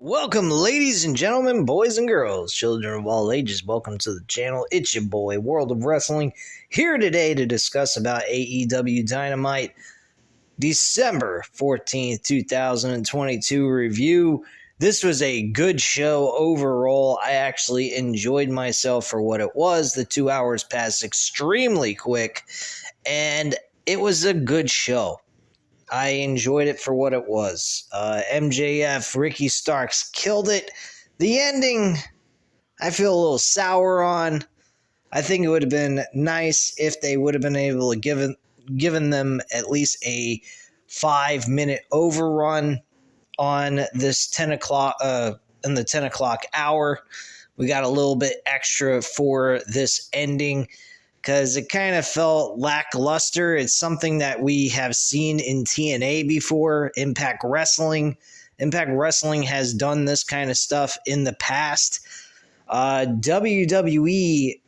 Welcome, ladies and gentlemen, boys and girls, children of all ages. Welcome to the channel. It's your boy, World of Wrestling, here today to discuss about AEW Dynamite December 14th, 2022 review. This was a good show overall. I actually enjoyed myself for what it was. The 2 hours passed extremely quick, and it was a good show. I enjoyed it for what it was. MJF, Ricky Starks killed it. The ending, I feel a little sour on. I think it would have been nice if they would have been able to given them at least a 5-minute overrun on this 10 o'clock in the 10 o'clock hour. We got a little bit extra for this ending, because it kind of felt lackluster. It's something that we have seen in TNA before, Impact Wrestling. Impact Wrestling has done this kind of stuff in the past. WWE,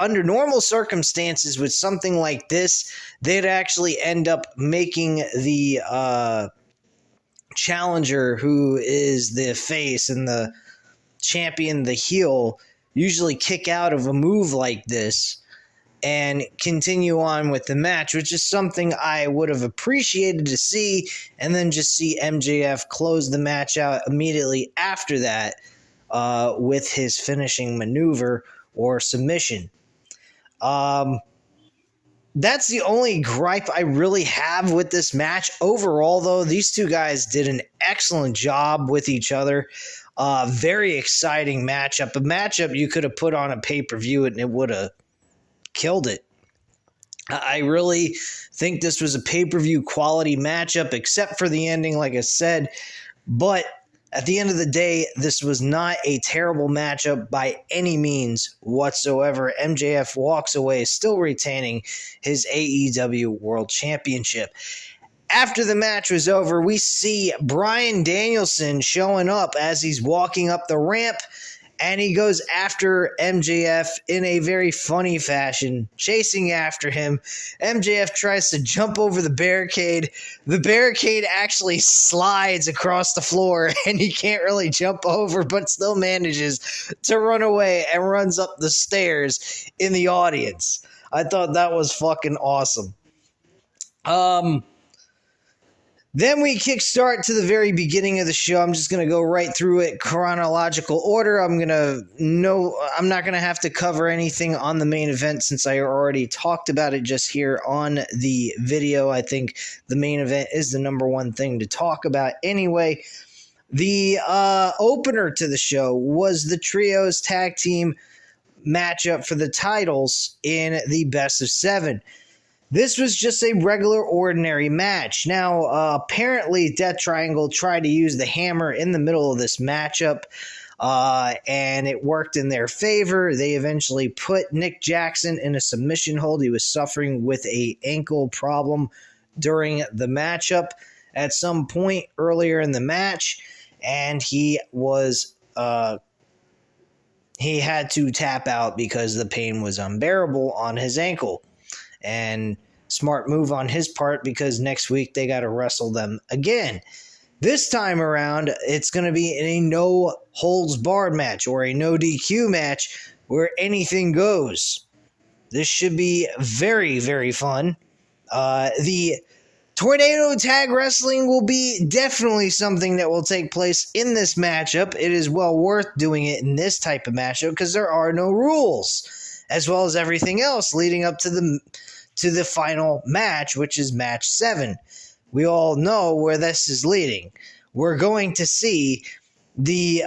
under normal circumstances with something like this, they'd actually end up making the challenger, who is the face, and the champion, the heel, usually kick out of a move like this and continue on with the match, which is something I would have appreciated to see, and then just see MJF close the match out immediately after that with his finishing maneuver or submission. That's the only gripe I really have with this match. Overall, though, these two guys did an excellent job with each other. Very exciting matchup. A matchup you could have put on a pay-per-view and it would have killed it. I really think this was a pay-per-view quality matchup, except for the ending, like I said. But at the end of the day, this was not a terrible matchup by any means whatsoever. MJF walks away still retaining his AEW World Championship. After the match was over, we see Bryan Danielson showing up as he's walking up the ramp, and he goes after MJF in a very funny fashion, chasing after him. MJF tries to jump over the barricade. The barricade actually slides across the floor, and he can't really jump over, but still manages to run away and runs up the stairs in the audience. I thought that was fucking awesome. Then we kickstart to the very beginning of the show. I'm just going to go right through it, chronological order. I'm not going to have to cover anything on the main event since I already talked about it just here on the video. I think the main event is the number one thing to talk about anyway. The opener to the show was the Trios Tag Team matchup for the titles in the Best of 7. This was just a regular, ordinary match. Now, apparently, Death Triangle tried to use the hammer in the middle of this matchup, and it worked in their favor. They eventually put Nick Jackson in a submission hold. He was suffering with an ankle problem during the matchup at some point earlier in the match, and he had to tap out because the pain was unbearable on his ankle. And smart move on his part, because next week they got to wrestle them again. This time around, it's going to be in a no holds barred match, or a no DQ match where anything goes. This should be very, very fun. The Tornado Tag Wrestling will be definitely something that will take place in this matchup. It is well worth doing it in this type of matchup because there are no rules, as well as everything else leading up to the final match, which is match 7. We all know where this is leading. We're going to see the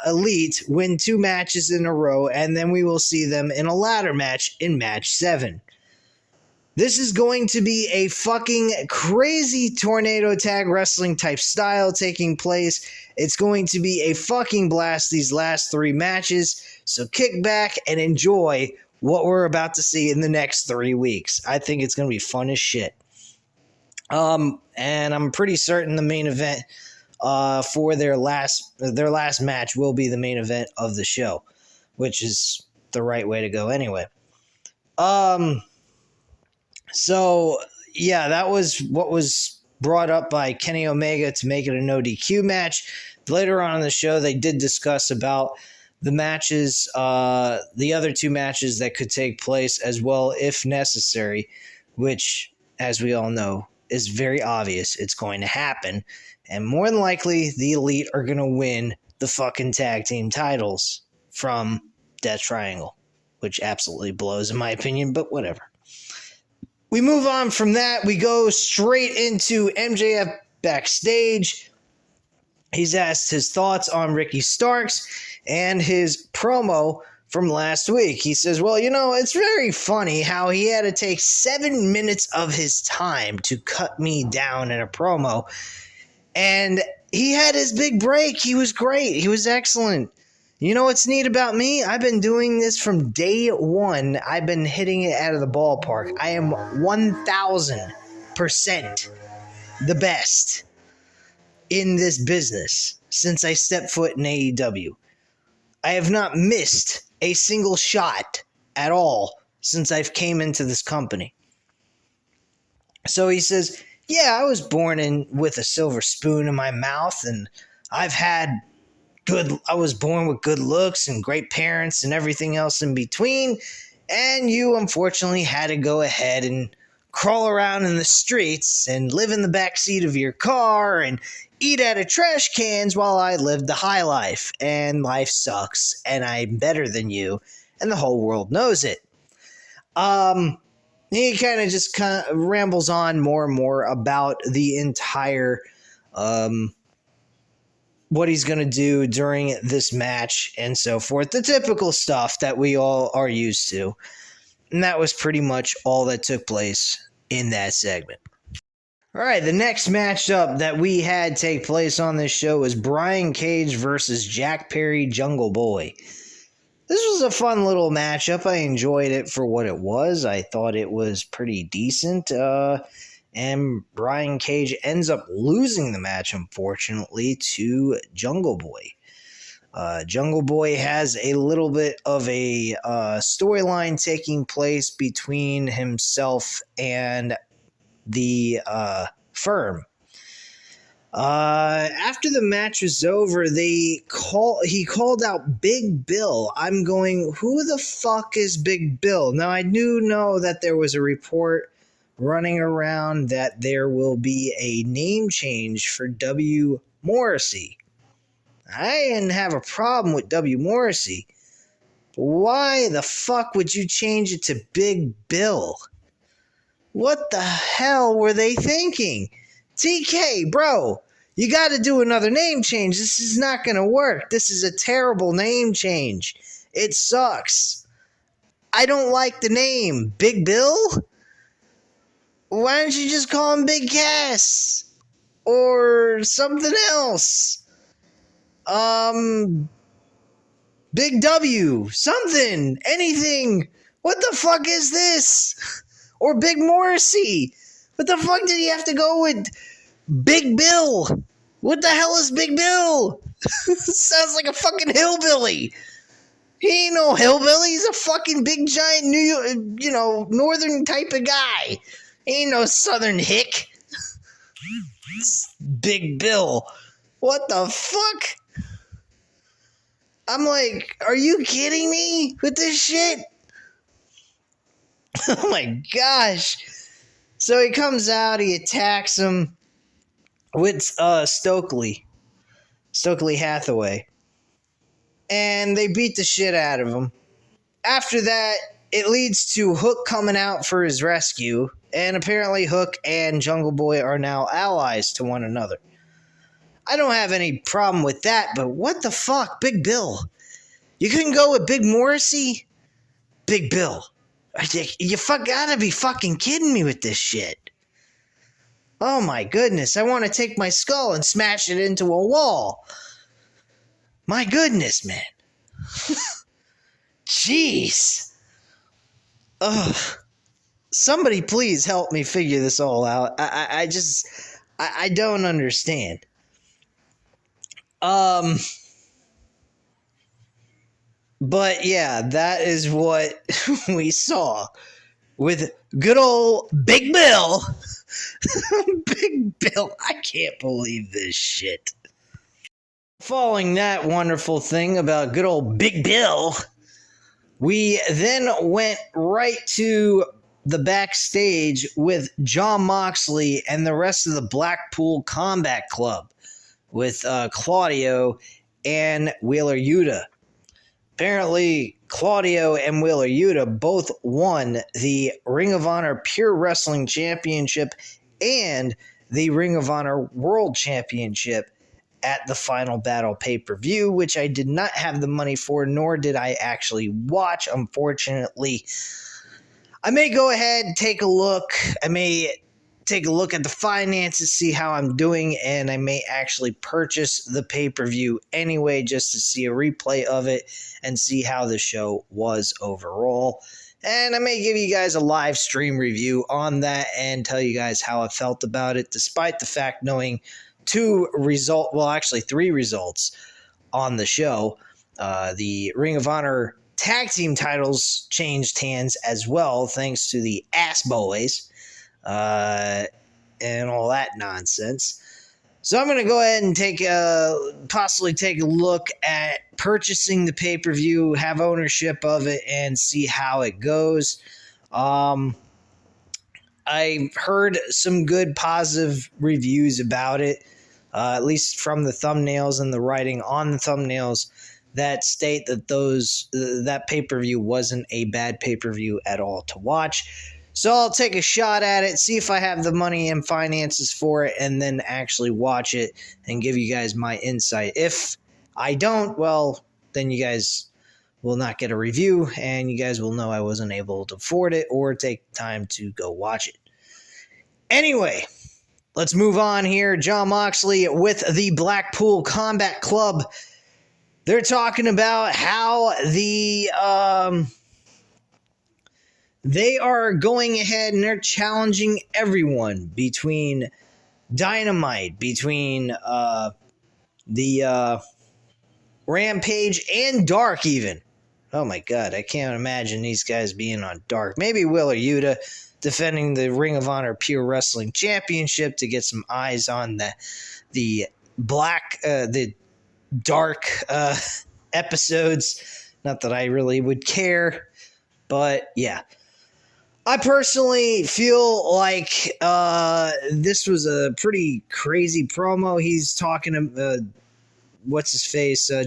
Elite win 2 matches in a row, and then we will see them in a ladder match in match 7. This is going to be a fucking crazy Tornado Tag Wrestling type style taking place. It's going to be a fucking blast these last 3 matches, so kick back and enjoy what we're about to see in the next 3 weeks. I think it's going to be fun as shit. And I'm pretty certain the main event for their last match will be the main event of the show, which is the right way to go anyway. So yeah, that was what was brought up by Kenny Omega to make it a no DQ match. Later on in the show, they did discuss about the matches, the other two matches that could take place as well if necessary, which, as we all know, is very obvious it's going to happen. And more than likely, the Elite are going to win the fucking tag team titles from Death Triangle, which absolutely blows in my opinion, but whatever. We move on from that. We go straight into MJF backstage. He's asked his thoughts on Ricky Starks and his promo from last week. He says, well, you know, it's very funny how he had to take 7 minutes of his time to cut me down in a promo. And he had his big break. He was great. He was excellent. You know what's neat about me? I've been doing this from day one. I've been hitting it out of the ballpark. I am 1,000% the best in this business since I stepped foot in AEW. I have not missed a single shot at all since I've came into this company. So he says, yeah, I was born in with a silver spoon in my mouth, and I was born with good looks and great parents and everything else in between, and you unfortunately had to go ahead and crawl around in the streets and live in the backseat of your car and eat out of trash cans while I lived the high life, and life sucks, and I'm better than you, and the whole world knows it. He kind of rambles on more and more about the entire, what he's going to do during this match and so forth. The typical stuff that we all are used to. And that was pretty much all that took place in that segment. All right, the next matchup that we had take place on this show was Brian Cage versus Jack Perry Jungle Boy. This was a fun little matchup. I enjoyed it for what it was. I thought it was pretty decent. And Brian Cage ends up losing the match, unfortunately, to Jungle Boy. Jungle Boy has a little bit of a storyline taking place between himself and the Firm. After the match was over, he called out Big Bill. I'm going, who the fuck is Big Bill? Now, I do know that there was a report running around that there will be a name change for W. Morrissey. I didn't have a problem with W. Morrissey. Why the fuck would you change it to Big Bill? What the hell were they thinking? TK, bro, you got to do another name change. This is not going to work. This is a terrible name change. It sucks. I don't like the name. Big Bill? Why don't you just call him Big Cass? Or something else? Big W. Something. Anything. What the fuck is this? Or Big Morrissey. What the fuck did he have to go with Big Bill? What the hell is Big Bill? Sounds like a fucking hillbilly. He ain't no hillbilly. He's a fucking big giant northern type of guy. He ain't no southern hick. Big Bill. What the fuck? I'm like, are you kidding me with this shit? Oh my gosh. So he comes out, he attacks him with Stokely Hathaway. And they beat the shit out of him. After that, it leads to Hook coming out for his rescue. And apparently Hook and Jungle Boy are now allies to one another. I don't have any problem with that, but what the fuck? Big Bill. You couldn't go with Big Morrissey? Big Bill. You gotta be fucking kidding me with this shit. Oh my goodness, I want to take my skull and smash it into a wall. My goodness, man. Jeez. Ugh. Somebody please help me figure this all out. I don't understand. But yeah, that is what we saw with good old Big Bill. Big Bill, I can't believe this shit. Following that wonderful thing about good old Big Bill, we then went right to the backstage with Jon Moxley and the rest of the Blackpool Combat Club with Claudio and Wheeler Yuta. Apparently, Claudio and Wheeler Yuta both won the Ring of Honor Pure Wrestling Championship and the Ring of Honor World Championship at the Final Battle pay-per-view, which I did not have the money for, nor did I actually watch, unfortunately. I may go ahead and take a look. I may take a look at the finances, see how I'm doing, and I may actually purchase the pay-per-view anyway just to see a replay of it and see how the show was overall. And I may give you guys a live stream review on that and tell you guys how I felt about it, despite the fact knowing three results on the show. The Ring of Honor tag team titles changed hands as well, thanks to the Ass Boys and all that nonsense. So I'm going to go ahead and possibly take a look at purchasing the pay-per-view, have ownership of it, and see how it goes. I heard some good positive reviews about it, at least from the thumbnails and the writing on the thumbnails that state that that pay-per-view wasn't a bad pay-per-view at all to watch. So I'll take a shot at it, see if I have the money and finances for it, and then actually watch it and give you guys my insight. If I don't, well, then you guys will not get a review, and you guys will know I wasn't able to afford it or take time to go watch it. Anyway, let's move on here. Jon Moxley with the Blackpool Combat Club. They're talking about how they are going ahead and they're challenging everyone between Dynamite, between the Rampage and Dark even. Oh my God, I can't imagine these guys being on Dark. Maybe Wheeler Yuta defending the Ring of Honor Pure Wrestling Championship to get some eyes on the Dark episodes. Not that I really would care, but yeah. I personally feel like this was a pretty crazy promo. He's talking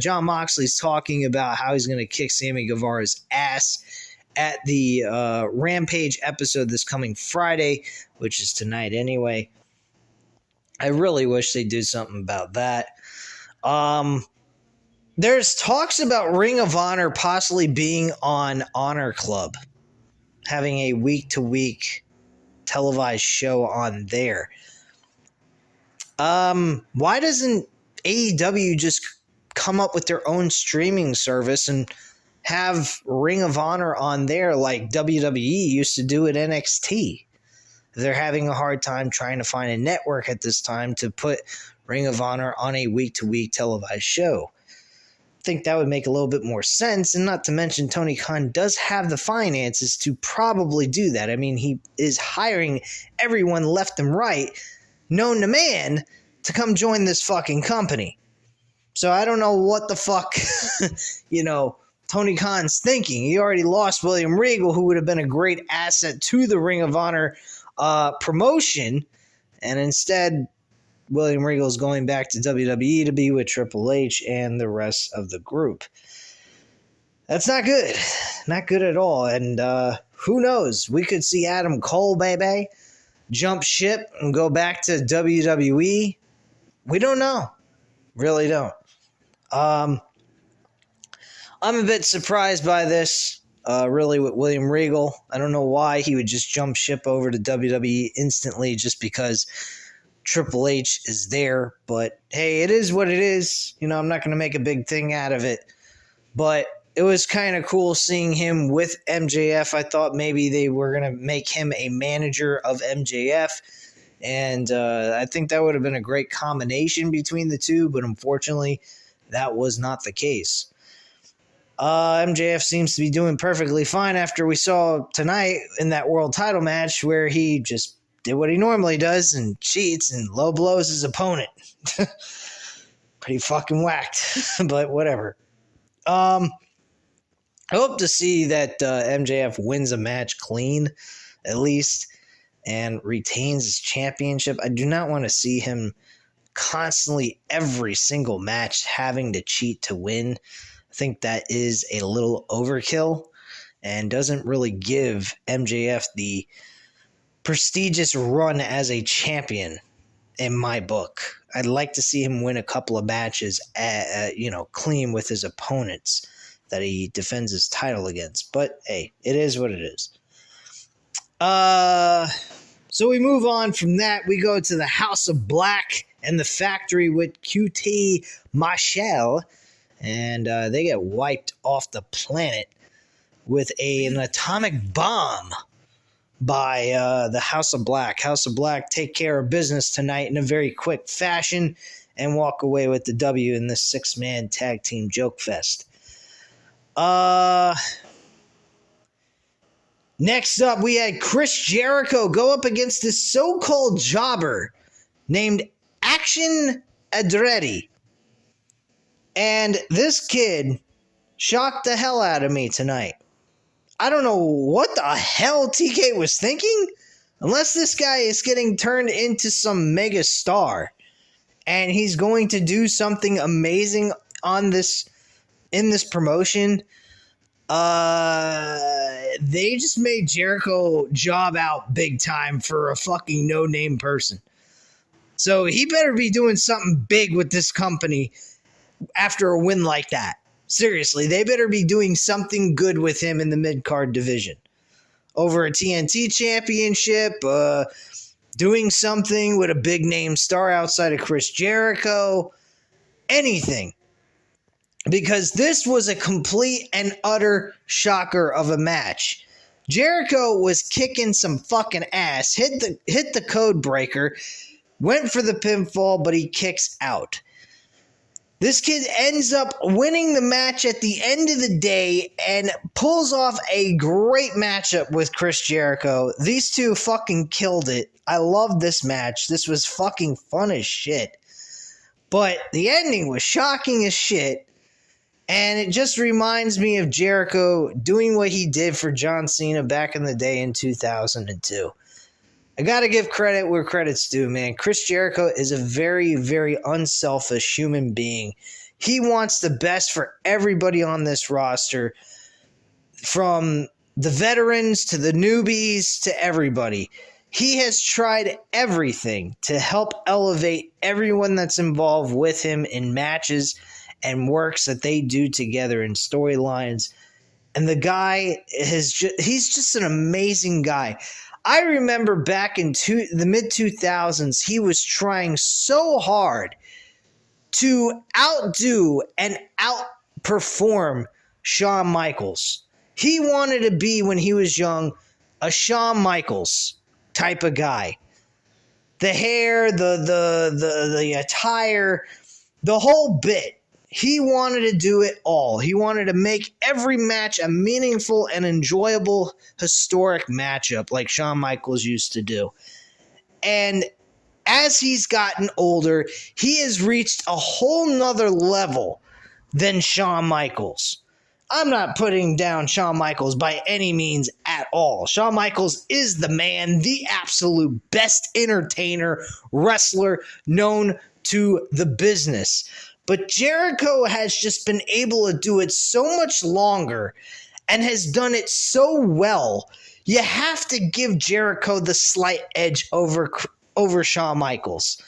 Jon Moxley's talking about how he's going to kick Sammy Guevara's ass at the Rampage episode this coming Friday, which is tonight anyway. I really wish they'd do something about that. There's talks about Ring of Honor possibly being on Honor Club, having a week-to-week televised show on there. Why doesn't AEW just come up with their own streaming service and have Ring of Honor on there like WWE used to do at NXT? They're having a hard time trying to find a network at this time to put Ring of Honor on a week-to-week televised show. I think that would make a little bit more sense, and not to mention Tony Khan does have the finances to probably do that. I mean, he is hiring everyone left and right, known to man, to come join this fucking company. So I don't know what the fuck, Tony Khan's thinking. He already lost William Regal, who would have been a great asset to the Ring of Honor promotion, and instead William Regal is going back to WWE to be with Triple H and the rest of the group. That's not good. Not good at all. And who knows? We could see Adam Cole, baby, jump ship and go back to WWE. We don't know. Really don't. I'm a bit surprised by this, really, with William Regal. I don't know why he would just jump ship over to WWE instantly just because Triple H is there, but hey, it is what it is. I'm not going to make a big thing out of it, but it was kind of cool seeing him with MJF. I thought maybe they were going to make him a manager of MJF, and I think that would have been a great combination between the two, but unfortunately, that was not the case. MJF seems to be doing perfectly fine after we saw tonight in that world title match where he just did what he normally does and cheats and low blows his opponent. pretty fucking whacked, but whatever. I hope to see that MJF wins a match clean, at least, and retains his championship. I do not want to see him constantly, every single match, having to cheat to win. I think that is a little overkill and doesn't really give MJF the prestigious run as a champion in my book. I'd like to see him win a couple of matches, clean with his opponents that he defends his title against. But hey, it is what it is. So we move on from that. We go to the House of Black and the Factory with QT Marshall, and they get wiped off the planet with an atomic bomb by the House of Black. House of Black take care of business tonight in a very quick fashion and walk away with the W in this 6-man tag team joke fest. Next up, we had Chris Jericho go up against this so-called jobber named Action Andretti. And this kid shocked the hell out of me tonight. I don't know what the hell TK was thinking, unless this guy is getting turned into some mega star and he's going to do something amazing in this promotion. They just made Jericho job out big time for a fucking no-name person. So he better be doing something big with this company after a win like that. Seriously, they better be doing something good with him in the mid-card division. Over a TNT championship, doing something with a big-name star outside of Chris Jericho, anything. Because this was a complete and utter shocker of a match. Jericho was kicking some fucking ass, hit the code breaker, went for the pinfall, but he kicks out. This kid ends up winning the match at the end of the day and pulls off a great matchup with Chris Jericho. These two fucking killed it. I love this match. This was fucking fun as shit. But the ending was shocking as shit. And it just reminds me of Jericho doing what he did for John Cena back in the day in 2002. I gotta give credit where credit's due, man. Chris Jericho is a very, very unselfish human being. He wants the best for everybody on this roster, from the veterans to the newbies to everybody. He has tried everything to help elevate everyone that's involved with him in matches and works that they do together in storylines. And the guy he's just an amazing guy. I remember back in the mid-2000s, he was trying so hard to outdo and outperform Shawn Michaels. He wanted to be, when he was young, a Shawn Michaels type of guy. The hair, the attire, the whole bit. He wanted to do it all. He wanted to make every match a meaningful and enjoyable, historic matchup like Shawn Michaels used to do. And as he's gotten older, he has reached a whole nother level than Shawn Michaels. I'm not putting down Shawn Michaels by any means at all. Shawn Michaels is the man, the absolute best entertainer, wrestler known to the business. But Jericho has just been able to do it so much longer and has done it so well. You have to give Jericho the slight edge over Shawn Michaels.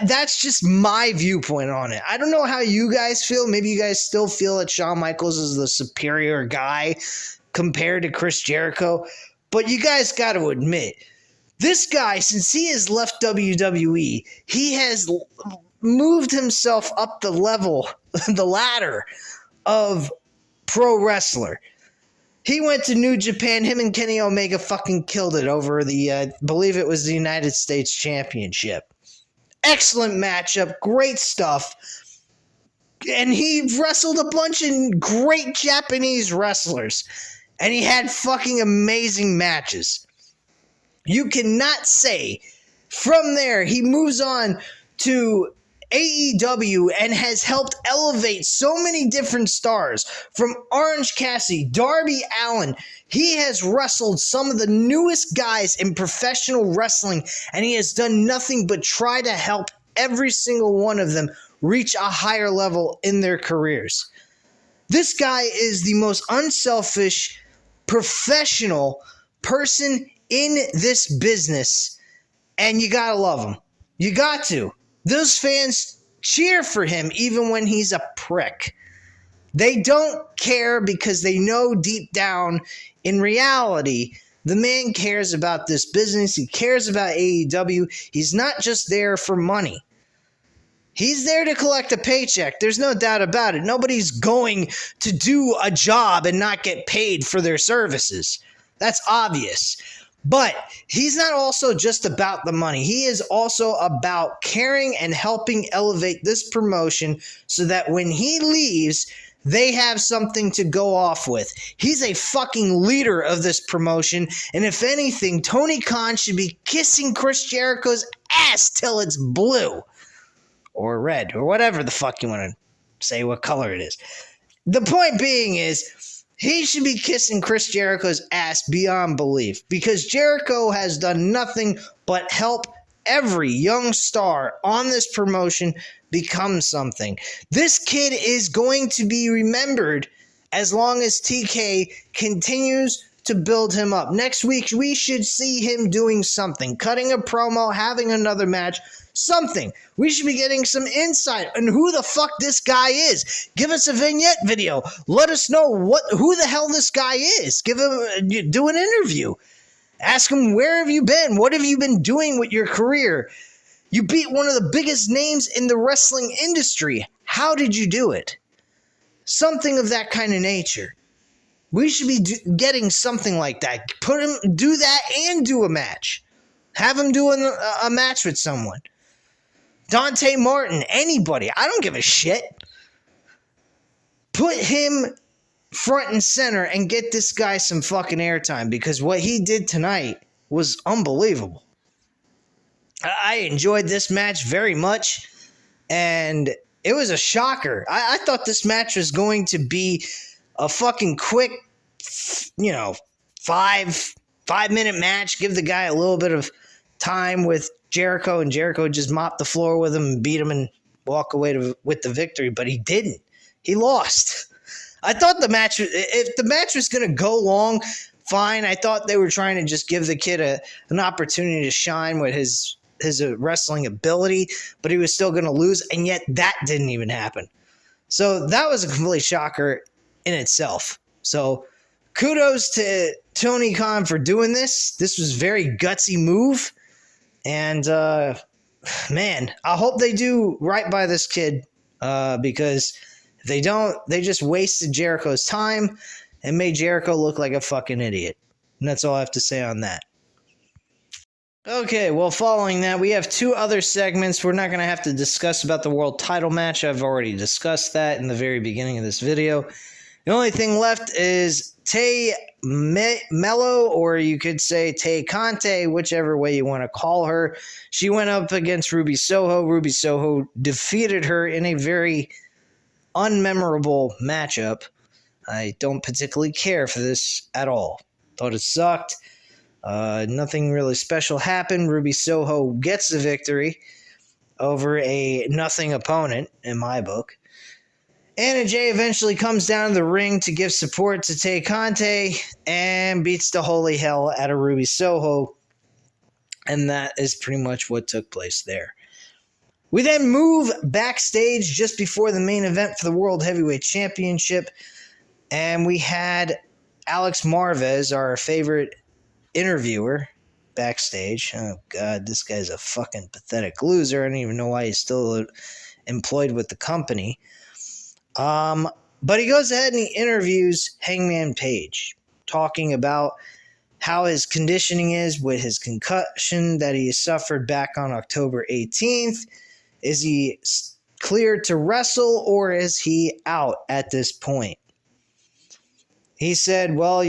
That's just my viewpoint on it. I don't know how you guys feel. Maybe you guys still feel that Shawn Michaels is the superior guy compared to Chris Jericho. But you guys got to admit, this guy, since he has left WWE, he has moved himself up the ladder of pro wrestler. He went to New Japan. Him and Kenny Omega fucking killed it over the, believe it was the United States Championship. Excellent matchup. Great stuff. And he wrestled a bunch of great Japanese wrestlers. And he had fucking amazing matches. You cannot say. From there, he moves on to AEW and has helped elevate so many different stars, from Orange Cassidy, Darby Allin. He has wrestled some of the newest guys in professional wrestling, and he has done nothing but try to help every single one of them reach a higher level in their careers. This guy is the most unselfish, professional person in this business, and you gotta love him. You got to. Those fans cheer for him even when he's a prick. They don't care because they know deep down, in reality, the man cares about this business. He cares about AEW. He's not just there for money. He's there to collect a paycheck. There's no doubt about it. Nobody's going to do a job and not get paid for their services. That's obvious. But he's not also just about the money. He is also about caring and helping elevate this promotion so that when he leaves, they have something to go off with. He's a fucking leader of this promotion. And if anything, Tony Khan should be kissing Chris Jericho's ass till it's blue. Or red. Or whatever the fuck you want to say what color it is. The point being is, he should be kissing Chris Jericho's ass beyond belief, because Jericho has done nothing but help every young star on this promotion become something. This kid is going to be remembered as long as TK continues to build him up. Next week, we should see him doing something, cutting a promo, having another match, something. We should be getting some insight on who the fuck this guy is. Give us a vignette video. Let us know who the hell this guy is. Do an interview. Ask him, where have you been? What have you been doing with your career? You beat one of the biggest names in the wrestling industry. How did you do it? Something of that kind of nature. We should be getting something like that. Do that and do a match. Have him do a match with someone. Dante Martin, anybody. I don't give a shit. Put him front and center and get this guy some fucking airtime, because what he did tonight was unbelievable. I enjoyed this match very much, and it was a shocker. I thought this match was going to be a fucking quick, 5-minute match. Give the guy a little bit of time with Jericho, and Jericho just mop the floor with him and beat him and walk away with the victory, but he didn't. He lost. I thought if the match was going to go long, fine. I thought they were trying to just give the kid an opportunity to shine with his wrestling ability, but he was still going to lose, and yet that didn't even happen. So that was a complete shocker in itself. So kudos to Tony Khan for doing this. This was a very gutsy move. And, man, I hope they do right by this kid, because if they don't, they just wasted Jericho's time and made Jericho look like a fucking idiot. And that's all I have to say on that. Okay, well, following that, we have two other segments. We're not going to have to discuss about the world title match. I've already discussed that in the very beginning of this video. The only thing left is Tay Mello, or you could say Tay Conte, whichever way you want to call her. She went up against Ruby Soho. Ruby Soho defeated her in a very unmemorable matchup. I don't particularly care for this at all. Thought it sucked. Nothing really special happened. Ruby Soho gets the victory over a nothing opponent, in my book. Anna Jay eventually comes down to the ring to give support to Tay Conte and beats the holy hell out of Ruby Soho. And that is pretty much what took place there. We then move backstage just before the main event for the World Heavyweight Championship. And we had Alex Marvez, our favorite interviewer, backstage. Oh, God, this guy's a fucking pathetic loser. I don't even know why he's still employed with the company. But he goes ahead and he interviews Hangman Page, talking about how his conditioning is with his concussion that he suffered back on October 18th. Is he cleared to wrestle, or is he out at this point? He said, well,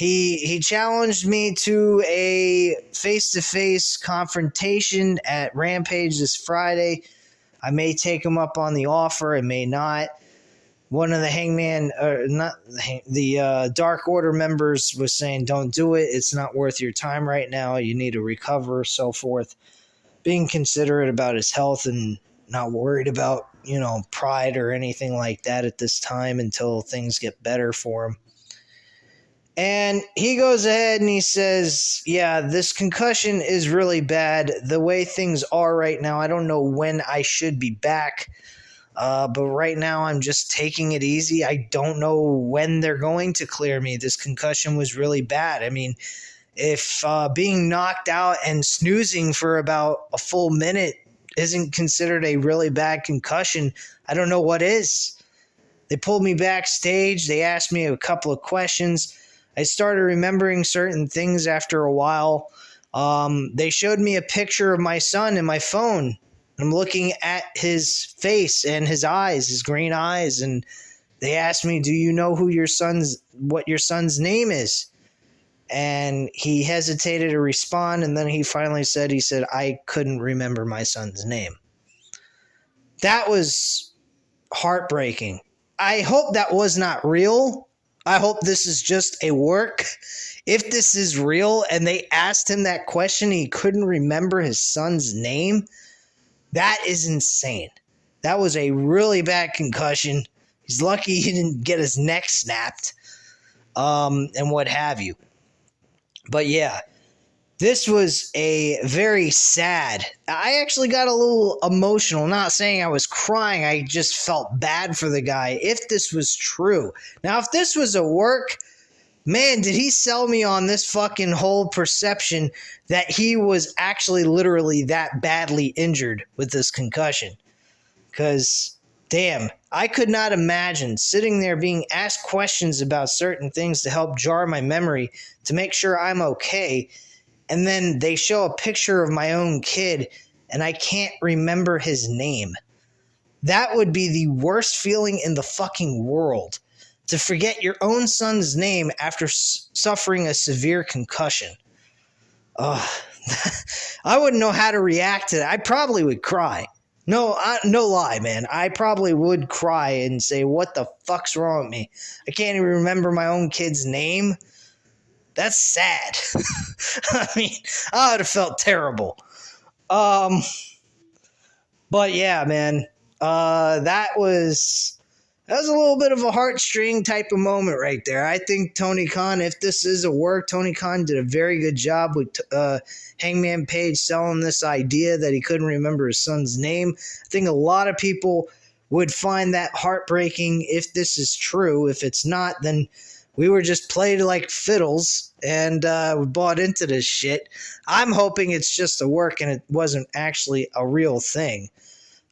He challenged me to a face-to-face confrontation at Rampage this Friday. I may take him up on the offer, I may not. One of the Dark Order members was saying, don't do it. It's not worth your time right now. You need to recover, so forth. Being considerate about his health and not worried about, pride or anything like that at this time until things get better for him. And he goes ahead and he says, yeah, this concussion is really bad. The way things are right now, I don't know when I should be back. But right now I'm just taking it easy. I don't know when they're going to clear me. This concussion was really bad. I mean, if being knocked out and snoozing for about a full minute isn't considered a really bad concussion, I don't know what is. They pulled me backstage. They asked me a couple of questions. I started remembering certain things after a while. They showed me a picture of my son in my phone. I'm looking at his face and his eyes, his green eyes, and they asked me, do you know what your son's name is? And he hesitated to respond, and then he finally said, I couldn't remember my son's name. That was heartbreaking. I hope that was not real. I hope this is just a work. If this is real and they asked him that question, he couldn't remember his son's name, that is insane. That was a really bad concussion. He's lucky he didn't get his neck snapped, and what have you. But yeah, this was a very sad. I actually got a little emotional. Not saying I was crying. I just felt bad for the guy. If this was true. Now, if this was a work, man, did he sell me on this fucking whole perception that he was actually literally that badly injured with this concussion. Because, damn, I could not imagine sitting there being asked questions about certain things to help jar my memory to make sure I'm okay, and then they show a picture of my own kid and I can't remember his name. That would be the worst feeling in the fucking world. To forget your own son's name after suffering a severe concussion. I wouldn't know how to react to that. I probably would cry. No lie, man. I probably would cry and say, what the fuck's wrong with me? I can't even remember my own kid's name. That's sad. I mean, I would have felt terrible. But yeah, man. That was a little bit of a heartstring type of moment right there. I think Tony Khan, if this is a work, Tony Khan did a very good job with Hangman Page selling this idea that he couldn't remember his son's name. I think a lot of people would find that heartbreaking if this is true. If it's not, then we were just played like fiddles and we bought into this shit. I'm hoping it's just a work and it wasn't actually a real thing.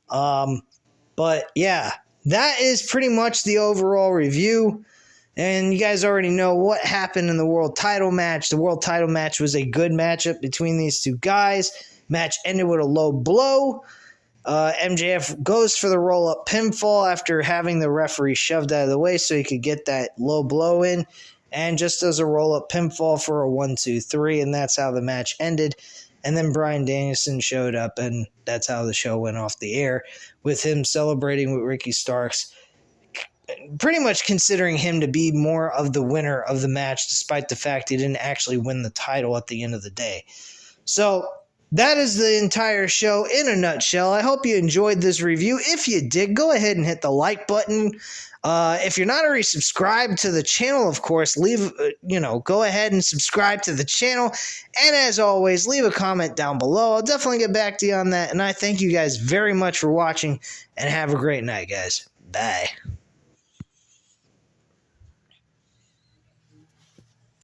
But yeah. That is pretty much the overall review, and you guys already know what happened in the world title match. The world title match was a good matchup between these two guys. Match ended with a low blow. MJF goes for the roll-up pinfall after having the referee shoved out of the way so he could get that low blow in, and just does a roll-up pinfall for a 1-2-3, and that's how the match ended. And then Bryan Danielson showed up, and that's how the show went off the air, with him celebrating with Ricky Starks, pretty much considering him to be more of the winner of the match, despite the fact he didn't actually win the title at the end of the day. So that is the entire show in a nutshell. I hope you enjoyed this review. If you did, go ahead and hit the like button. If you're not already subscribed to the channel, of course, go ahead and subscribe to the channel. And as always, leave a comment down below. I'll definitely get back to you on that. And I thank you guys very much for watching, and have a great night, guys. Bye.